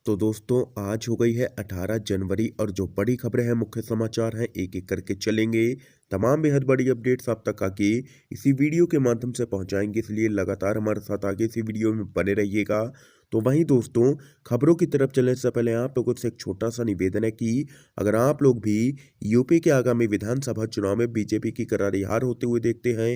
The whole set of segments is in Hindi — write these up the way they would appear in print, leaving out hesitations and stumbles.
तो दोस्तों आज हो गई है 18 जनवरी और जो बड़ी खबरें हैं मुख्य समाचार हैं एक एक करके चलेंगे। तमाम बेहद बड़ी अपडेट्स आप तक आके इसी वीडियो के माध्यम से पहुंचाएंगे, इसलिए लगातार हमारे साथ आगे इसी वीडियो में बने रहिएगा। तो वहीं दोस्तों, खबरों की तरफ चलने से पहले आप लोगों से एक छोटा सा निवेदन है कि अगर आप लोग भी यूपी के आगामी विधानसभा चुनाव में बीजेपी की करारी हार होते हुए देखते हैं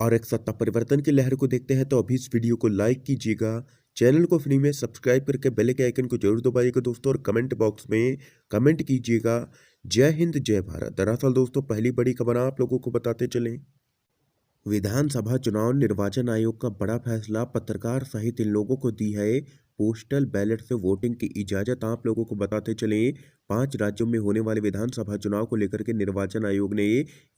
और एक सत्ता परिवर्तन की लहर को देखते हैं तो अभी इस वीडियो को लाइक कीजिएगा, चैनल को फ्री में सब्सक्राइब करके बेल के आइकन को जरूर दबाइएगा दोस्तों, और कमेंट बॉक्स में कमेंट कीजिएगा जय हिंद जय भारत। दरअसल दोस्तों, पहली बड़ी खबर आप लोगों को बताते चलें। विधानसभा चुनाव निर्वाचन आयोग का बड़ा फैसला, पत्रकार सहित इन लोगों को दी है पोस्टल बैलेट से वोटिंग की इजाजत। आप लोगों को बताते चले 5 राज्यों में होने वाले विधानसभा चुनाव को लेकर के निर्वाचन आयोग ने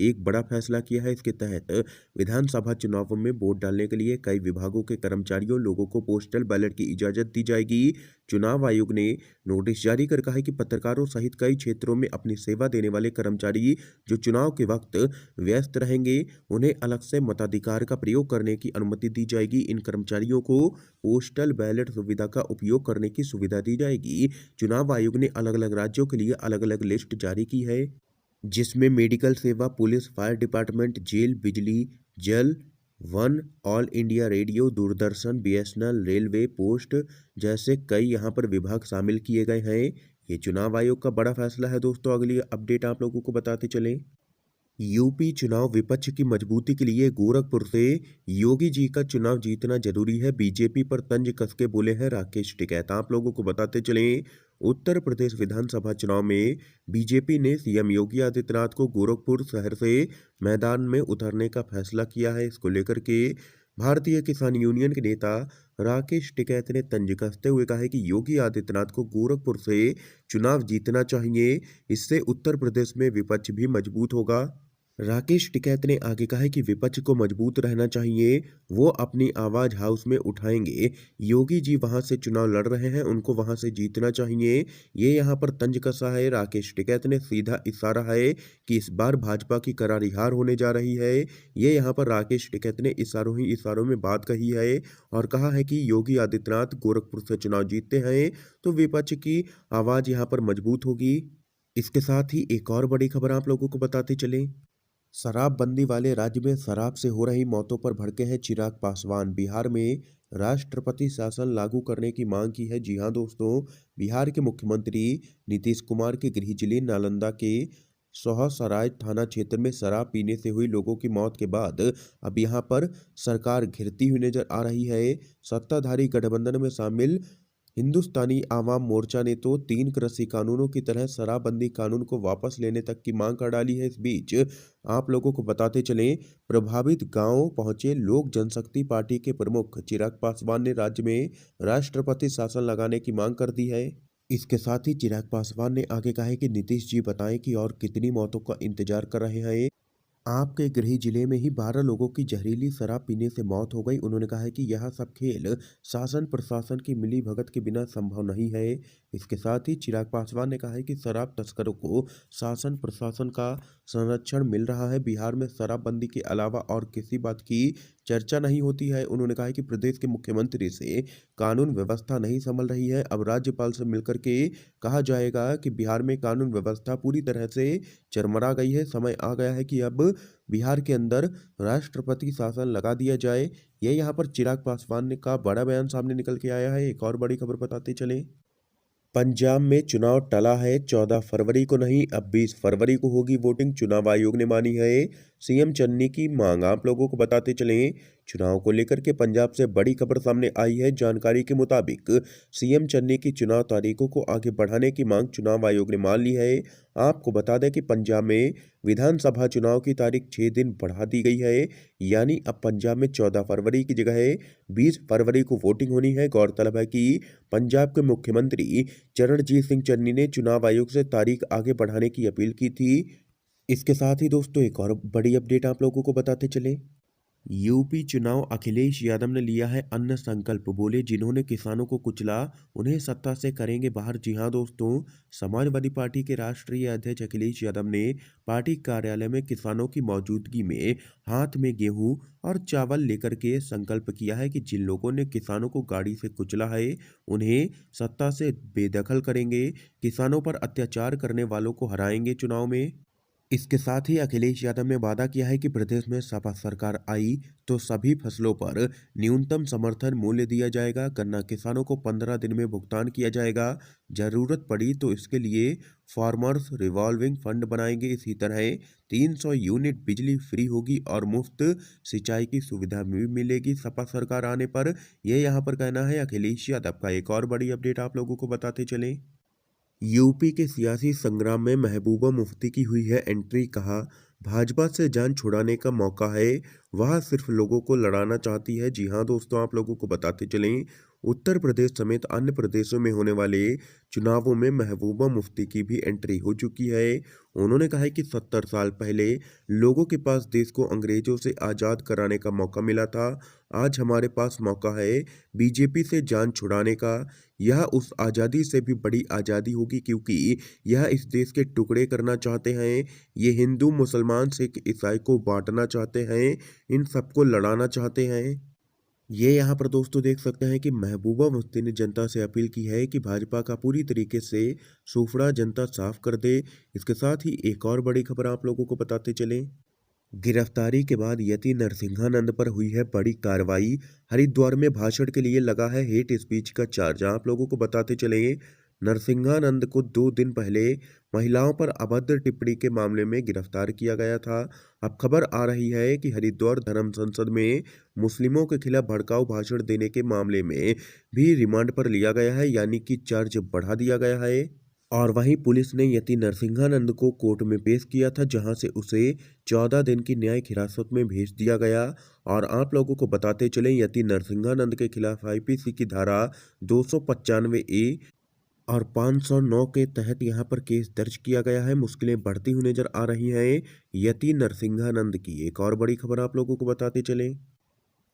एक बड़ा फैसला किया है। इसके तहत विधानसभा चुनावों में वोट डालने के लिए कई विभागों के कर्मचारियों लोगों को पोस्टल बैलेट की इजाजत दी जाएगी। चुनाव आयोग ने नोटिस जारी कर कहा है कि पत्रकारों सहित कई क्षेत्रों में अपनी सेवा देने वाले कर्मचारी जो चुनाव के वक्त व्यस्त रहेंगे, उन्हें अलग से मताधिकार का प्रयोग करने की अनुमति दी जाएगी। इन कर्मचारियों को पोस्टल बैलेट सुविधा का उपयोग करने की सुविधा दी जाएगी। चुनाव आयोग ने अलग अलग राज्यों के लिए अलग अलग लिस्ट जारी की है, जिसमें मेडिकल सेवा, पुलिस, फायर डिपार्टमेंट, जेल, बिजली, जल, one, all India radio, Doordarshan, BSNL, railway, post जैसे कई यहाँ पर विभाग शामिल किए गए हैं। ये चुनाव आयोग का बड़ा फैसला है दोस्तों। अगली अपडेट आप लोगों को बताते चलें। यूपी चुनाव, विपक्ष की मजबूती के लिए गोरखपुर से योगी जी का चुनाव जीतना जरूरी है, बीजेपी पर तंज कस के बोले हैं राकेश टिकैत। आप लोगों को बताते चलें, उत्तर प्रदेश विधानसभा चुनाव में बीजेपी ने सीएम योगी आदित्यनाथ को गोरखपुर शहर से मैदान में उतरने का फैसला किया है। इसको लेकर के भारतीय किसान यूनियन के नेता राकेश टिकैत ने तंज कसते हुए कहा है कि योगी आदित्यनाथ को गोरखपुर से चुनाव जीतना चाहिए, इससे उत्तर प्रदेश में विपक्ष भी मजबूत होगा। राकेश टिकैत ने आगे कहा है कि विपक्ष को मजबूत रहना चाहिए, वो अपनी आवाज हाउस में उठाएंगे। योगी जी वहां से चुनाव लड़ रहे हैं, उनको वहां से जीतना चाहिए। ये यहाँ पर तंज कसा है। राकेश टिकैत ने सीधा इशारा है कि इस बार भाजपा की करारी हार होने जा रही है। ये यहाँ पर राकेश टिकैत ने इशारों ही इशारों में बात कही है और कहा है कि योगी आदित्यनाथ गोरखपुर से चुनाव जीतते हैं तो विपक्ष की आवाज यहाँ पर मजबूत होगी। इसके साथ ही एक और बड़ी खबर आप लोगों को बताते चले। शराबबंदी वाले राज्य में शराब से हो रही मौतों पर भड़के हैं चिराग पासवान। बिहार में राष्ट्रपति शासन लागू करने की मांग की है। जी हां दोस्तों, बिहार के मुख्यमंत्री नीतीश कुमार के गृह जिले नालंदा के सोहसराय थाना क्षेत्र में शराब पीने से हुई लोगों की मौत के बाद अब यहां पर सरकार घिरती हुई नजर आ रही है। सत्ताधारी गठबंधन में शामिल हिंदुस्तानी आवाम मोर्चा ने तो 3 कृषि कानूनों की तरह शराबबंदी कानून को वापस लेने तक की मांग कर डाली है। इस बीच आप लोगों को बताते चलें, प्रभावित गांवों पहुंचे लोक जनशक्ति पार्टी के प्रमुख चिराग पासवान ने राज्य में राष्ट्रपति शासन लगाने की मांग कर दी है। इसके साथ ही चिराग पासवान ने आगे कहा है कि नीतीश जी बताएं कि और कितनी मौतों का इंतजार कर रहे हैं। आपके गृह जिले में ही 12 लोगों की जहरीली शराब पीने से मौत हो गई। उन्होंने कहा है कि यह सब खेल शासन प्रशासन की मिली भगत के बिना संभव नहीं है। इसके साथ ही चिराग पासवान ने कहा है कि शराब तस्करों को शासन प्रशासन का संरक्षण मिल रहा है। बिहार में शराबबंदी के अलावा और किसी बात की चर्चा नहीं होती है। उन्होंने कहा है कि प्रदेश के मुख्यमंत्री से कानून व्यवस्था नहीं संभल रही है, अब राज्यपाल से मिलकर के कहा जाएगा कि बिहार में कानून व्यवस्था पूरी तरह से चरमरा गई है। समय आ गया है कि अब बिहार के अंदर राष्ट्रपति शासन लगा दिया जाए। ये यहाँ पर चिराग पासवान ने का बड़ा बयान सामने निकल के आया है। एक और बड़ी खबर बताते चले। पंजाब में चुनाव टला है, 14 फरवरी को नहीं अब 20 फरवरी को होगी वोटिंग। चुनाव आयोग ने मानी है सीएम चन्नी की मांग। आप लोगों को बताते चलें, चुनाव को लेकर के पंजाब से बड़ी खबर सामने आई है। जानकारी के मुताबिक सीएम चन्नी की चुनाव तारीखों को आगे बढ़ाने की मांग चुनाव आयोग ने मान ली है। आपको बता दें कि पंजाब में विधानसभा चुनाव की तारीख 6 दिन बढ़ा दी गई है, यानी अब पंजाब में 14 फरवरी की जगह 20 फरवरी को वोटिंग होनी है। गौरतलब है कि पंजाब के मुख्यमंत्री चरणजीत सिंह चन्नी ने चुनाव आयोग से तारीख आगे बढ़ाने की अपील की थी। इसके साथ ही दोस्तों, एक और बड़ी अपडेट आप लोगों को बताते चले। यूपी चुनाव अखिलेश यादव ने लिया है अन्न संकल्प। बोले जिन्होंने किसानों को कुचला उन्हें सत्ता से करेंगे बाहर। जी हां दोस्तों, समाजवादी पार्टी के राष्ट्रीय अध्यक्ष अखिलेश यादव ने पार्टी कार्यालय में किसानों की मौजूदगी में हाथ में गेहूं और चावल लेकर के संकल्प किया है कि जिन लोगों ने किसानों को गाड़ी से कुचला है उन्हें सत्ता से बेदखल करेंगे, किसानों पर अत्याचार करने वालों को हराएंगे चुनाव में। इसके साथ ही अखिलेश यादव ने वादा किया है कि प्रदेश में सपा सरकार आई तो सभी फसलों पर न्यूनतम समर्थन मूल्य दिया जाएगा। गन्ना किसानों को 15 दिन में भुगतान किया जाएगा। जरूरत पड़ी तो इसके लिए फार्मर्स रिवॉल्विंग फंड बनाएंगे। इसी तरह 300 यूनिट बिजली फ्री होगी और मुफ्त सिंचाई की सुविधा भी मिलेगी सपा सरकार आने पर। यह यहाँ पर कहना है अखिलेश यादव का। एक और बड़ी अपडेट आप लोगों को बताते चलें। यूपी के सियासी संग्राम में महबूबा मुफ्ती की हुई है एंट्री। कहा भाजपा से जान छुड़ाने का मौका है, वह सिर्फ लोगों को लड़ाना चाहती है। जी हां दोस्तों, आप लोगों को बताते चलें, उत्तर प्रदेश समेत अन्य प्रदेशों में होने वाले चुनावों में महबूबा मुफ्ती की भी एंट्री हो चुकी है। उन्होंने कहा है कि 70 साल पहले लोगों के पास देश को अंग्रेजों से आज़ाद कराने का मौका मिला था। आज हमारे पास मौका है बीजेपी से जान छुड़ाने का। यह उस आज़ादी से भी बड़ी आज़ादी होगी क्योंकि यह इस देश के टुकड़े करना चाहते हैं। ये हिंदू, मुसलमान, सिख, ईसाई को बांटना चाहते हैं, इन सबको लड़ाना चाहते हैं। ये यहाँ पर दोस्तों देख सकते हैं कि महबूबा मुफ्ती ने जनता से अपील की है कि भाजपा का पूरी तरीके से सूफड़ा जनता साफ कर दे। इसके साथ ही एक और बड़ी खबर आप लोगों को बताते चलें। गिरफ्तारी के बाद यति नरसिंहानंद पर हुई है बड़ी कार्रवाई। हरिद्वार में भाषण के लिए लगा है हेट स्पीच का चार्ज। आप लोगों को बताते चले, नरसिंहानंद को 2 दिन पहले महिलाओं पर अभद्र टिप्पणी के मामले में गिरफ्तार किया गया था। अब खबर आ रही है कि हरिद्वार धर्म संसद में मुस्लिमों के खिलाफ भड़काऊ भाषण देने के मामले में भी रिमांड पर लिया गया है, यानी कि चार्ज बढ़ा दिया गया है। और वहीं पुलिस ने यति नरसिंहानंद को कोर्ट में पेश किया था, जहां से उसे 14 दिन की न्यायिक हिरासत में भेज दिया गया। और आप लोगों को बताते चलें, यति नरसिंहानंद के खिलाफ आईपीसी की धारा 295 ए और 509 के तहत यहां पर केस दर्ज किया गया है। मुश्किलें बढ़ती हुई नजर आ रही हैं यति नरसिंहानंद की। एक और बड़ी खबर आप लोगों को बताते चलें।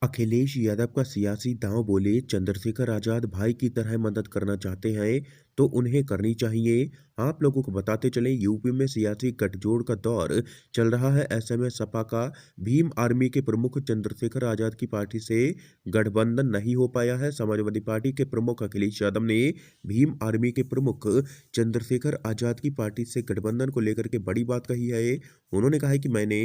अखिलेश यादव का सियासी दांव। बोले चंद्रशेखर आजाद भाई की तरह मदद करना चाहते हैं तो उन्हें करनी चाहिए। आप लोगों को बताते चलें, यूपी में सियासी गठजोड़ का दौर चल रहा है। ऐसे में सपा का भीम आर्मी के प्रमुख चंद्रशेखर आजाद की पार्टी से गठबंधन नहीं हो पाया है। समाजवादी पार्टी के प्रमुख अखिलेश यादव ने भीम आर्मी के प्रमुख चंद्रशेखर आजाद की पार्टी से गठबंधन को लेकर के बड़ी बात कही है। उन्होंने कहा है कि मैंने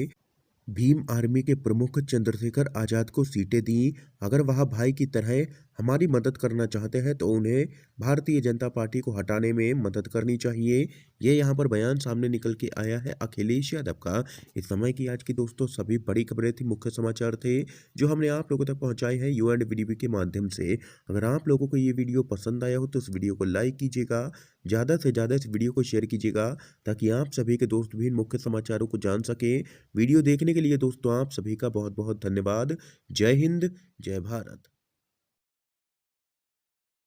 भीम आर्मी के प्रमुख चंद्रशेखर आजाद को सीटें दी। अगर वह भाई की तरह हमारी मदद करना चाहते हैं तो उन्हें भारतीय जनता पार्टी को हटाने में मदद करनी चाहिए। ये यहाँ पर बयान सामने निकल के आया है अखिलेश यादव का। इस समय की आज की दोस्तों सभी बड़ी खबरें थी, मुख्य समाचार थे जो हमने आप लोगों तक पहुंचाए हैं यू एंड वीडीवी के माध्यम से। अगर आप लोगों को ये वीडियो पसंद आया हो तो इस वीडियो को लाइक कीजिएगा, ज़्यादा से ज़्यादा इस वीडियो को शेयर कीजिएगा ताकि आप सभी के दोस्त भी इन मुख्य समाचारों को जान सकें। वीडियो देखने के लिए दोस्तों आप सभी का बहुत बहुत धन्यवाद। जय हिंद, जय भारत।